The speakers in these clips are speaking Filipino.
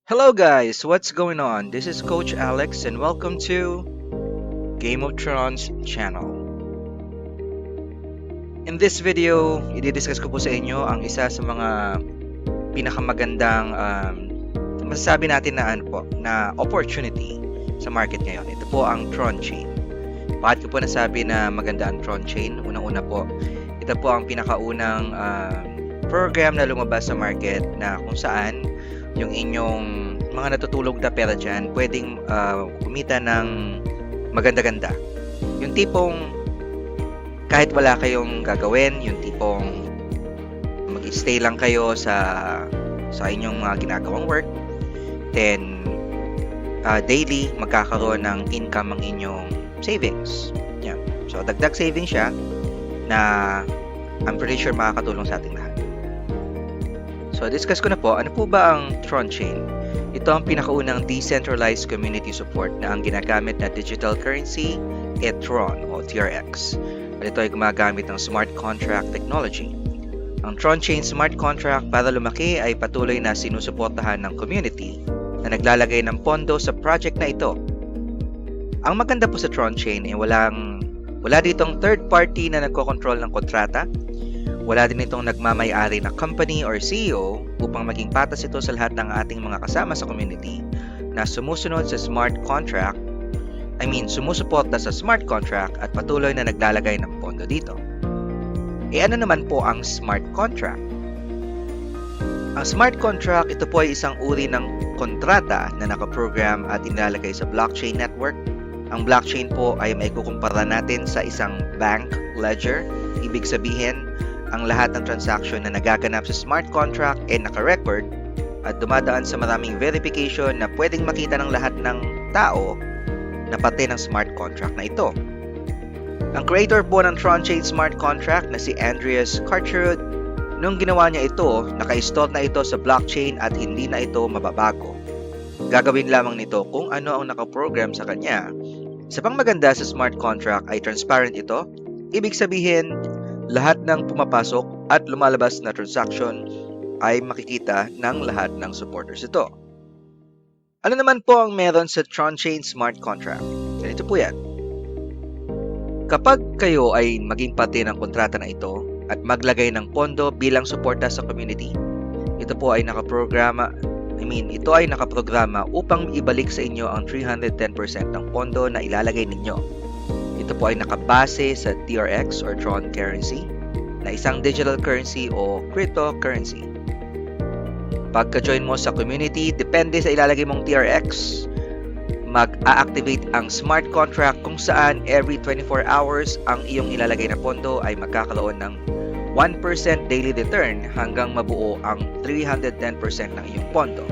Hello guys, what's going on? This is Coach Alex and welcome to Game of Thrones channel. In this video, i-discuss ko po sa inyo ang isa sa mga pinakamagandang masasabi natin na na opportunity sa market ngayon. Ito po ang Tron Chain. Bakit ko po nasabi na maganda ang Tron Chain? Unang-una po, ito po ang pinakaunang program na lumabas sa market na kung saan yung inyong mga natutulog na pera dyan, pwedeng kumita ng maganda-ganda. Yung tipong kahit wala kayong gagawin, yung tipong mag-stay lang kayo sa inyong mga ginagawang work, then daily magkakaroon ng income ang inyong savings. Yeah. So dagdag savings siya na I'm pretty sure makakatulong sa ating lahat. So, discuss ko na po, ano po ba ang Tron Chain? Ito ang pinakaunang decentralized community support na ang ginagamit na digital currency Tron o TRX. At ito ay gumagamit ng smart contract technology. Ang Tron Chain smart contract para lumaki ay patuloy na sinusuportahan ng community na naglalagay ng pondo sa project na ito. Ang maganda po sa Tron Chain ay wala ditong third party na nagkokontrol ng kontrata. Wala din itong nagmamay-ari na company or CEO upang maging patas ito sa lahat ng ating mga kasama sa community na sumusunod sa smart contract, sumusuporta sa smart contract at patuloy na naglalagay ng pondo dito. Ano naman po ang smart contract? Ang smart contract, ito po ay isang uri ng kontrata na nakaprogram at inilalagay sa blockchain network. Ang blockchain po ay maikukumpara natin sa isang bank ledger. Ibig sabihin, ang lahat ng transaction na nagaganap sa smart contract ay naka-record at dumadaan sa maraming verification na pwedeng makita ng lahat ng tao na pati ng smart contract na ito. Ang creator po ng Tron Chain Smart Contract na si Andreas Cartcherud, nung ginawa niya ito, naka-store na ito sa blockchain at hindi na ito mababago. Gagawin lamang nito kung ano ang nakaprogram sa kanya. Isa pang maganda sa smart contract ay transparent ito. Ibig sabihin, lahat ng pumapasok at lumalabas na transaction ay makikita ng lahat ng supporters ito. Ano naman po ang meron sa Tron Chain Smart Contract? Ganito po yan. Kapag kayo ay maging pati ng kontrata na ito at maglagay ng pondo bilang suporta sa community, ito ay nakaprograma upang ibalik sa inyo ang 310% ng pondo na ilalagay ninyo. Ito po ay nakabase sa TRX or Tron currency na isang digital currency o cryptocurrency. Pagka-join mo sa community, depende sa ilalagay mong TRX, mag-a-activate ang smart contract kung saan every 24 hours ang iyong ilalagay na pondo ay magkakaroon ng 1% daily return hanggang mabuo ang 310% ng iyong pondo.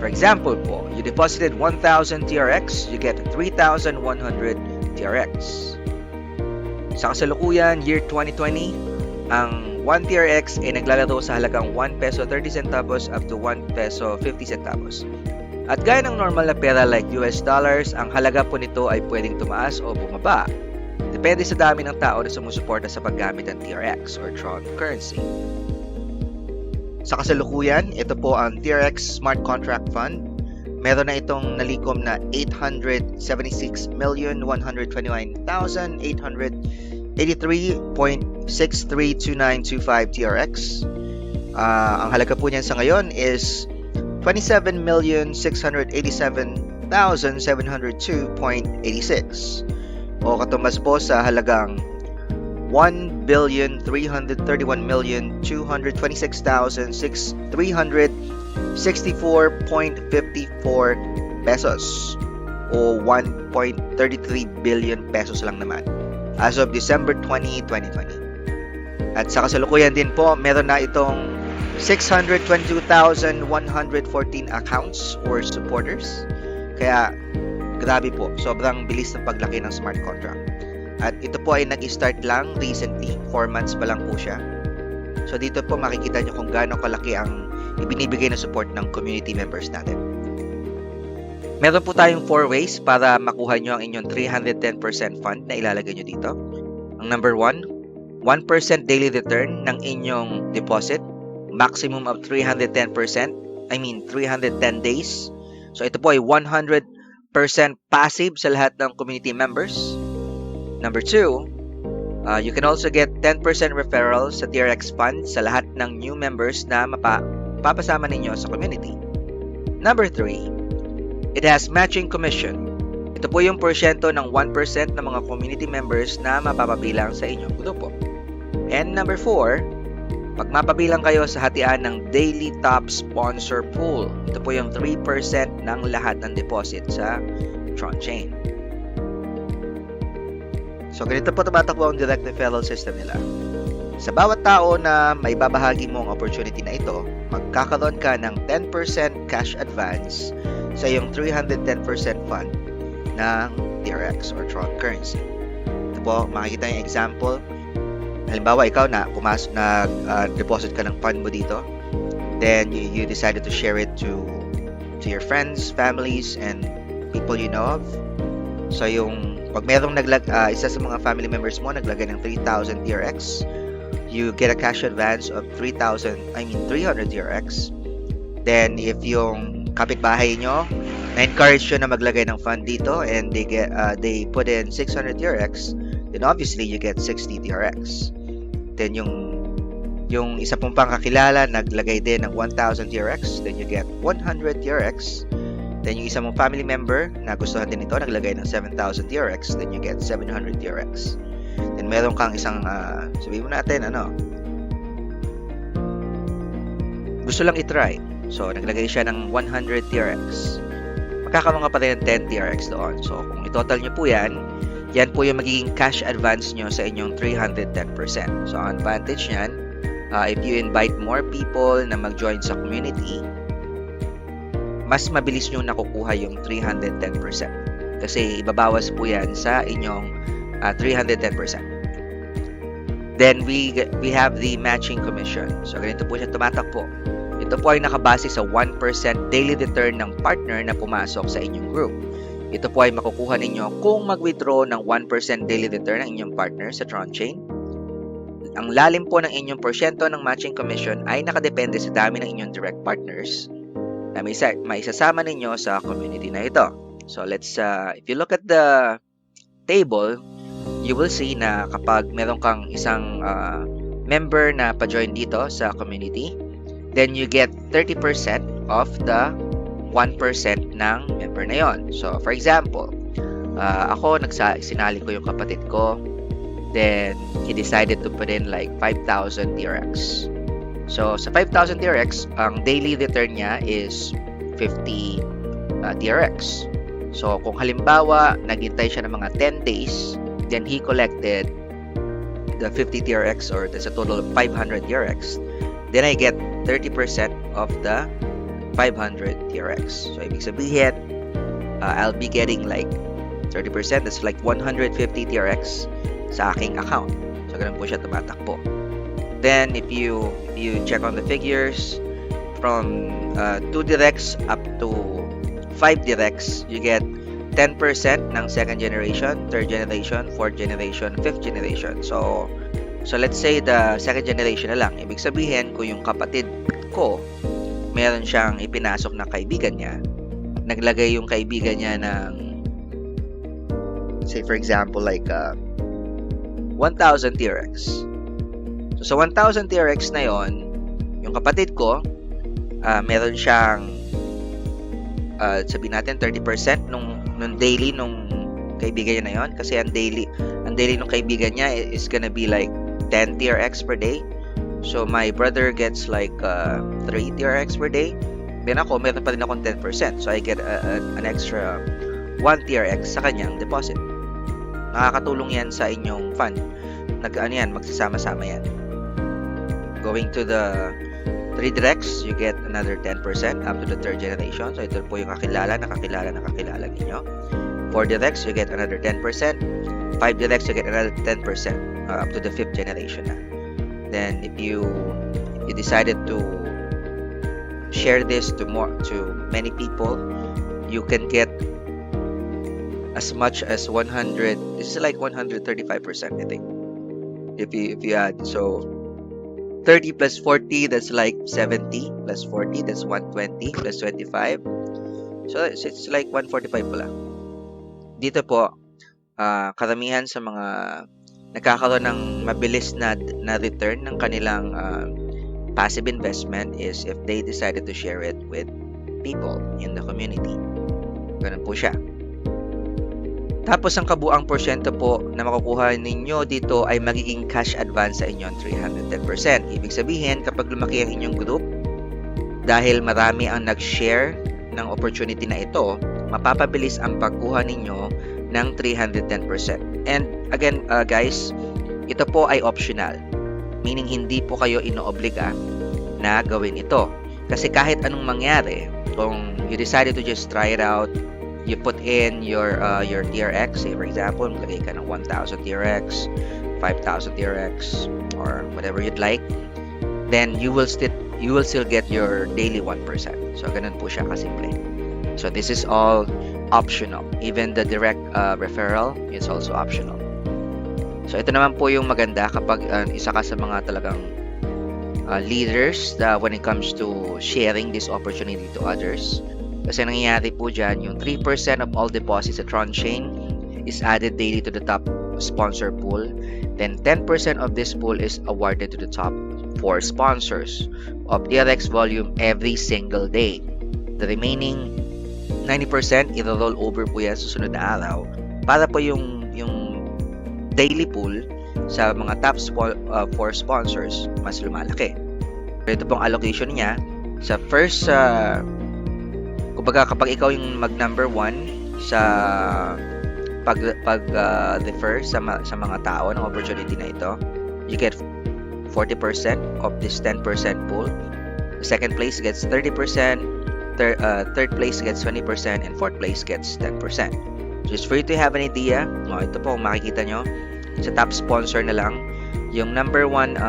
For example po, you deposited 1,000 TRX, you get 3,100 TRX. Sa kasalukuyan, year 2020, ang 1 TRX ay naglalaro sa halagang 1 peso 30 centavos up to 1 peso 50 centavos. At gaya ng normal na pera like US dollars, ang halaga po nito ay pwedeng tumaas o bumaba. Depende sa dami ng tao na sumusuporta sa paggamit ng TRX or Tron currency. Sa kasalukuyan, ito po ang TRX Smart Contract Fund. Meron na itong nalikom na 876,129,883.632925 TRX. Ang halaga po niyan sa ngayon is 27,687,702.86 o katumbas po sa halagang 1,331,226,364.54 pesos o 1.33 billion pesos lang naman as of December 20, 2020. At sa kasalukuyan din po, meron na itong 622,114 accounts or supporters. Kaya grabe po, sobrang bilis ng paglaki ng smart contract. At ito po ay nag-start lang recently, 4 months pa lang po siya. So dito po makikita nyo kung gaano kalaki ang ibinibigay na support ng community members natin. Meron po tayong 4 ways para makuha nyo ang inyong 310% fund na ilalagay nyo dito. Ang number 1, 1% daily return ng inyong deposit, maximum of 310%. 310 days. So ito po ay 100% passive sa lahat ng community members. Number 2, you can also get 10% referrals sa TRX fund sa lahat ng new members na mapapasama ninyo sa community. Number 3, it has matching commission. Ito po yung porsyento ng 1% ng mga community members na mapapabilang sa inyong grupo. And number 4, pag mapabilang kayo sa hatian ng Daily Top Sponsor Pool, ito po yung 3% ng lahat ng deposit sa Tron Chain. So, ganito po tumatakbo ang direct referral system nila. Sa bawat tao na may babahagi mong opportunity na ito, magkakaroon ka ng 10% cash advance sa iyong 310% fund ng TRX or Tron currency. Ito po, makikita yung example. Halimbawa, ikaw deposit ka ng fund mo dito. Then, you decided to share it to your friends, families, and people you know of. So, pag merong isa sa mga family members mo naglagay ng 3,000 TRX, you get a cash advance of 300 TRX. Then, if yung kapitbahay nyo na-encourage nyo na maglagay ng fund dito and they put in 600 TRX, then obviously you get 60 TRX. Then yung isa pong pangkakilala naglagay din ng 1,000 TRX, then you get 100 TRX. Then yung isa mong family member na gustuhan din ito naglagay ng 7,000 TRX, then you get 700 TRX. Then meron kang isang sabihin mo natin gusto lang i-try. So naglagay siya ng 100 TRX. Magkakaroon ka pa rin ng 10 TRX doon. So kung i-total nyo po yan po yung magiging cash advance nyo sa inyong 310%. So, ang advantage nyan, if you invite more people na mag-join sa community, mas mabilis nyo nakukuha yung 310%. Kasi ibabawas po yan sa inyong 310%. Then, we have the matching commission. So, ganito po siya tumatakbo. Ito po ay nakabase sa 1% daily return ng partner na pumasok sa inyong group. Ito po ay makukuha ninyo kung mag-withdraw ng 1% daily return ng inyong partner sa Tron Chain. Ang lalim po ng inyong porsyento ng matching commission ay nakadepende sa dami ng inyong direct partners na may isasama ninyo sa community na ito. So let's, if you look at the table, you will see na kapag meron kang isang member na pa-join dito sa community, then you get 30% of the 1% ng member na yon. So, for example, ako, sinali ko yung kapatid ko. Then, he decided to put in like 5,000 TRX. So, sa 5,000 TRX, ang daily return niya is 50 TRX. So, kung halimbawa, naghintay siya ng mga 10 days, then he collected the 50 TRX or that's a total of 500 TRX. Then, I get 30% of the 500 TRX. So, ibig sabihin, I'll be getting like 30%. That's like 150 TRX sa aking account. So, ganun po siya tumatakbo. Then, if you check on the figures, from 2 directs up to 5 directs, you get 10% ng second generation, third generation, fourth generation, fifth generation. So let's say the second generation na lang. Ibig sabihin, kung yung kapatid ko, meron siyang ipinasok na kaibigan niya, naglagay yung kaibigan niya ng, say for example, like 1,000 TRX. So sa 1,000 TRX na yon, yung kapatid ko, meron siyang, sabihin natin 30% nung daily nung kaibigan niya na yon, kasi ang daily nung kaibigan niya is gonna be like 10 TRX per day. So my brother gets like 3 TRX per day. Then ako, meron pa rin akong 10%. So I get an extra 1 TRX sa kanyang deposit. Nakakatulong yan sa inyong fund. Magsasama-sama yan. Going to the 3 directs, you get another 10% up to the third generation. So ito po yung nakakilala ninyo. 4 directs, you get another 10%. 5 directs, you get another 10% up to the fifth generation na. Then if you decided to share this to many people, you can get as much as 100. This is like 135%, I think, if you add. So 30 plus 40, that's like 70. Plus 40, that's 120. Plus 25. So, it's like 145 pala. Dito po, karamihan sa mga nagkakaroon ng mabilis na return ng kanilang passive investment is if they decided to share it with people in the community. Ganun po siya. Tapos ang kabuang porsyento po na makukuha ninyo dito ay magiging cash advance sa inyong 310%. Ibig sabihin, kapag lumaki ang inyong group, dahil marami ang nag-share ng opportunity na ito, mapapabilis ang pagkuha ninyo ng 310%. And again, guys, ito po ay optional. Meaning, hindi po kayo inoobliga na gawin ito. Kasi kahit anong mangyari, kung you decided to just try it out, you put in your TRX, say for example, maglagay ka ng 1,000 TRX, 5,000 TRX, or whatever you'd like, then you will still get your daily 1%. So, ganun po siya kasimple. So, this is all optional. Even the direct referral is also optional. So, ito naman po yung maganda kapag isa ka sa mga talagang leaders when it comes to sharing this opportunity to others. Kasi nangyayari po dyan, yung 3% of all deposits sa Tron Chain is added daily to the top sponsor pool. Then 10% of this pool is awarded to the top 4 sponsors of TRX volume every single day. The remaining 90% i-roll over po yan sa susunod na araw para po yung daily pool sa mga top 4 sponsors mas lumalaki. Ito pong allocation niya sa first kumbaga kapag ikaw yung mag number 1 sa refer sa mga tao ng opportunity na ito, you get 40% of this 10% pool. The second place gets 30%, third place gets 20%, and fourth place gets 10%. Just for you to have an idea, ito po makikita nyo sa top sponsor na lang, yung number 1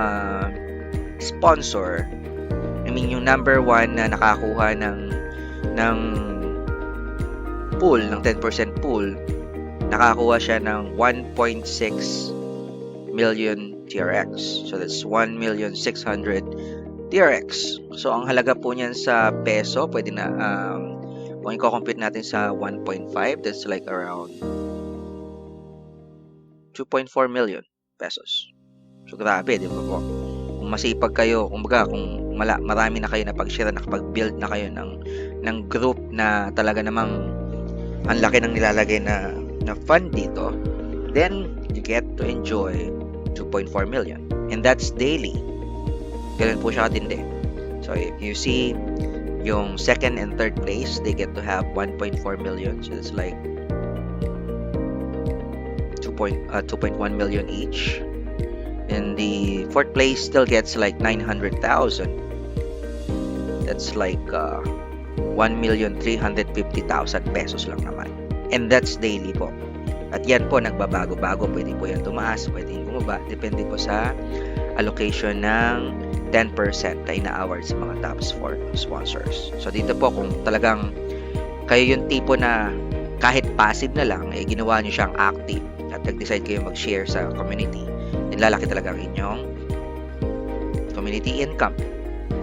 sponsor, yung number 1 na nakakuha ng pool, ng 10% pool, nakakuha siya ng 1.6 million TRX. So, that's 1,600,000 TRX. So, ang halaga po niyan sa peso, pwede na, kung i-compute natin sa 1.5, that's like around 2.4 million pesos. So, grabe, di ba po? Kung masipag kayo, kung marami na kayo na pag-share, nakapag-build na kayo ng group na talaga namang ang laki ng nilalagay na fund dito, then you get to enjoy 2.4 million. And that's daily. Ganun po siya katindi. So, if you see yung second and third place, they get to have 1.4 million. So, it's like 2.1 million each. And the fourth place still gets like 900,000. That's like 1,350,000 pesos lang naman. And that's daily po. At yan po nagbabago-bago. Pwede po yan tumaas, pwede yung bumaba. Depende po sa allocation ng 10% na ina-award sa mga top 4 sponsors. So dito po kung talagang kayo yung tipo na kahit passive na lang, ginawa nyo siyang active at nag-decide kayo mag-share sa community, then lalaki talaga ang inyong community income.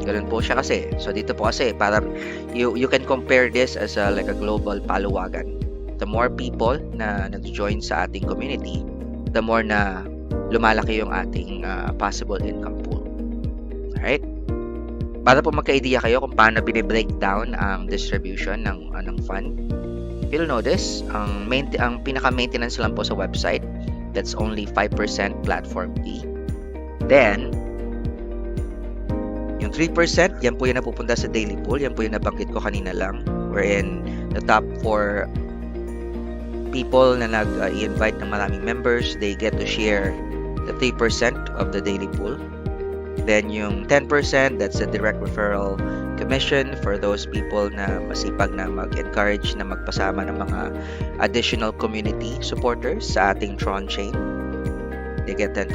Ganun po siya kasi. So dito po kasi para you can compare this as like a global paluwagan. The more people na nag-join sa ating community, the more na lumalaki yung ating possible income pool. Alright? Para po magka-idea kayo kung paano bine-breakdown ang distribution ng fund, you'll notice ang pinaka-maintenance lang po sa website, that's only 5% platform fee. Then, yung 3%, yan po yung napupunta sa daily pool. Yan po yung nabanggit ko kanina lang. Wherein the top 4 people na nag-invite ng maraming members, they get to share the 3% of the daily pool. Then yung 10%, that's a direct referral commission for those people na masipag na mag-encourage na magpasama ng mga additional community supporters sa ating Tron Chain. They get 10%.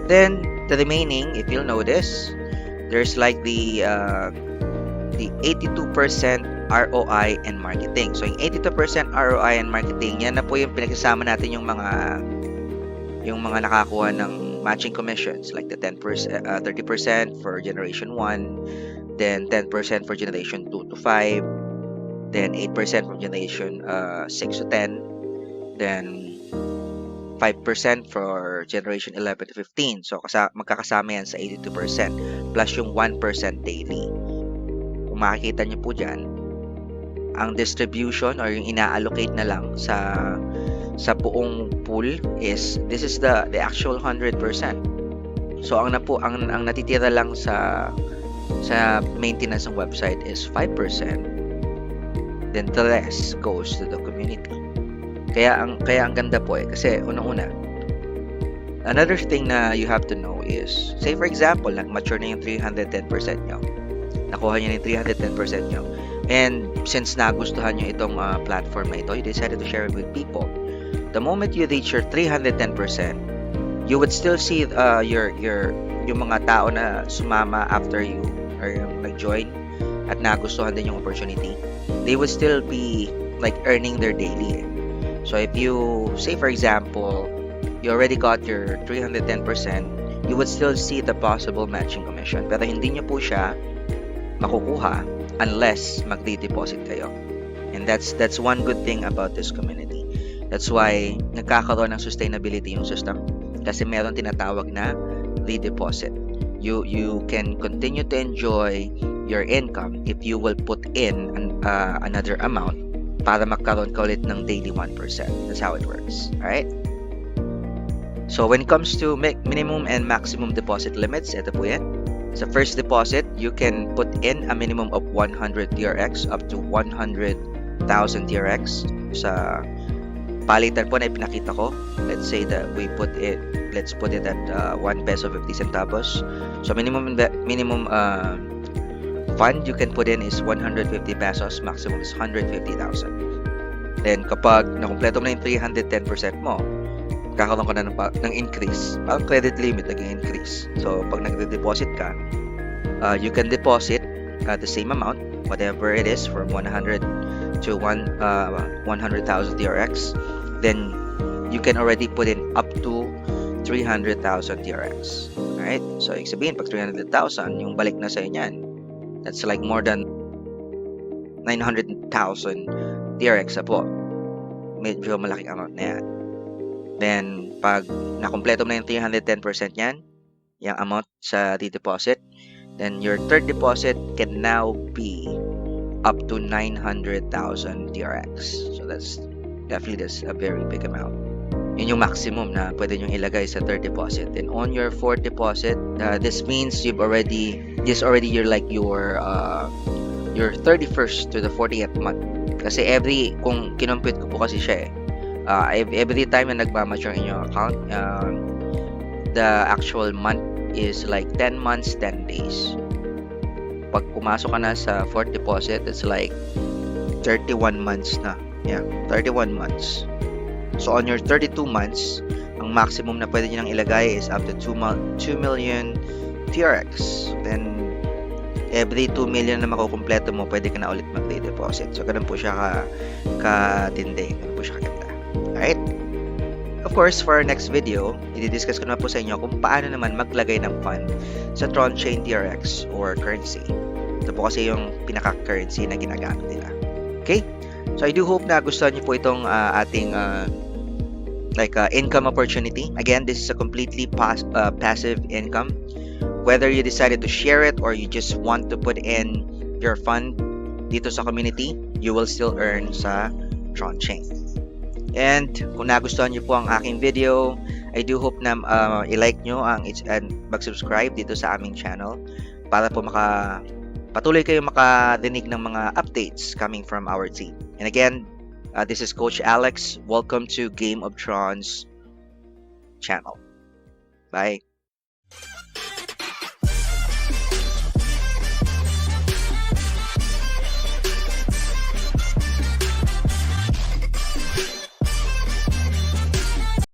Then, the remaining, if you'll notice, there's like the 82% ROI and marketing. So, yung 82% ROI and marketing, yan na po yung pinagsasama natin yung mga nakakuha ng matching commissions like the 10%, 30% for generation 1, then 10% for generation 2 to 5, then 8% from generation 6 to 10, then 5% for generation 11 to 15. So magkakasama yan sa 82% plus yung 1% daily. Kung makikita nyo po dyan, ang distribution or yung ina-allocate na lang sa buong pool is this is the actual 100%. So ang natitira lang sa maintenance ng website is 5%. Then the rest goes to the community. Kaya ang ganda po kasi unang-una, another thing na you have to know is, say for example, nag-mature na yung 310% nyo. Nakuha nyo na yung 310% nyo. And since nagustuhan nyo itong platform na ito, you decided to share it with people. The moment you reach your 310%, you would still see yung mga tao na sumama after you or yung nag-join at nagustuhan din yung opportunity. They would still be like earning their daily. So if you say for example, you already got your 310%, you would still see the possible matching commission. Pero hindi nyo po siya makukuha unless magde-deposit kayo. And that's one good thing about this community. That's why nagkakaroon ng sustainability yung system kasi meron tinatawag na redeposit. You can continue to enjoy your income if you will put in another amount para magkaroon ka ulit ng daily 1%. That's how it works. Alright? So when it comes to minimum and maximum deposit limits, ito po yan. Sa first deposit, you can put in a minimum of 100 TRX up to 100,000 TRX. Sa palitan po na ipinakita ko, let's say that let's put it at 1 peso 50 centavos. So minimum fund you can put in is 150 pesos, maximum is 150,000. Then kapag nakumpleto mo na yung 310% mo, kakaroon ka na ng increase. Parang credit limit nag-increase. So pag nagde-deposit ka, you can deposit the same amount, whatever it is, from 100 to 100,000 TRX. Then you can already put in up to 300,000 TRX. Alright? So ibig sabihin, pag 300,000, yung balik na sa inyan, that's like more than 900,000 TRX na po. Medyo malaking amount na yan. Then, pag nakompleto mo na yung 310% yan, yung amount sa deposit, then your third deposit can now be up to 900,000 TRX. So that's a very big amount. Yun yung maximum na pwede nyo ilagay sa third deposit. And on your fourth deposit, this means your 31st to the 40th month. Kasi kung kinompute ko po kasi siya every time na nagmamature in your account, the actual month is like 10 months, 10 days. Pag pumasok ka na sa fourth deposit, it's like 31 months na. Yeah, 31 months. So on your 32 months, ang maximum na pwede nyo nang ilagay is up to 2 million TRX. Then every 2 million na makukumpleto mo, pwede ka na ulit mag-deposit. So ganun po siya katindi. Ganun po siya kaganda. Alright? Of course, for our next video, i-discuss ko na po sa inyo kung paano naman maglagay ng fund sa Tron Chain TRX or currency. Ito po kasi yung pinaka-currency na ginagamit nila. Okay? So I do hope na gustuhan niyo po itong ating income opportunity. Again, this is a completely passive income. Whether you decided to share it or you just want to put in your fund dito sa community, you will still earn sa Tron Chain. And kung nagustuhan niyo po ang aking video, I do hope na i-like nyo and mag-subscribe dito sa aming channel para po patuloy kayo makadinig ng mga updates coming from our team. And again, this is Coach Alex. Welcome to Game of Thrones channel. Bye.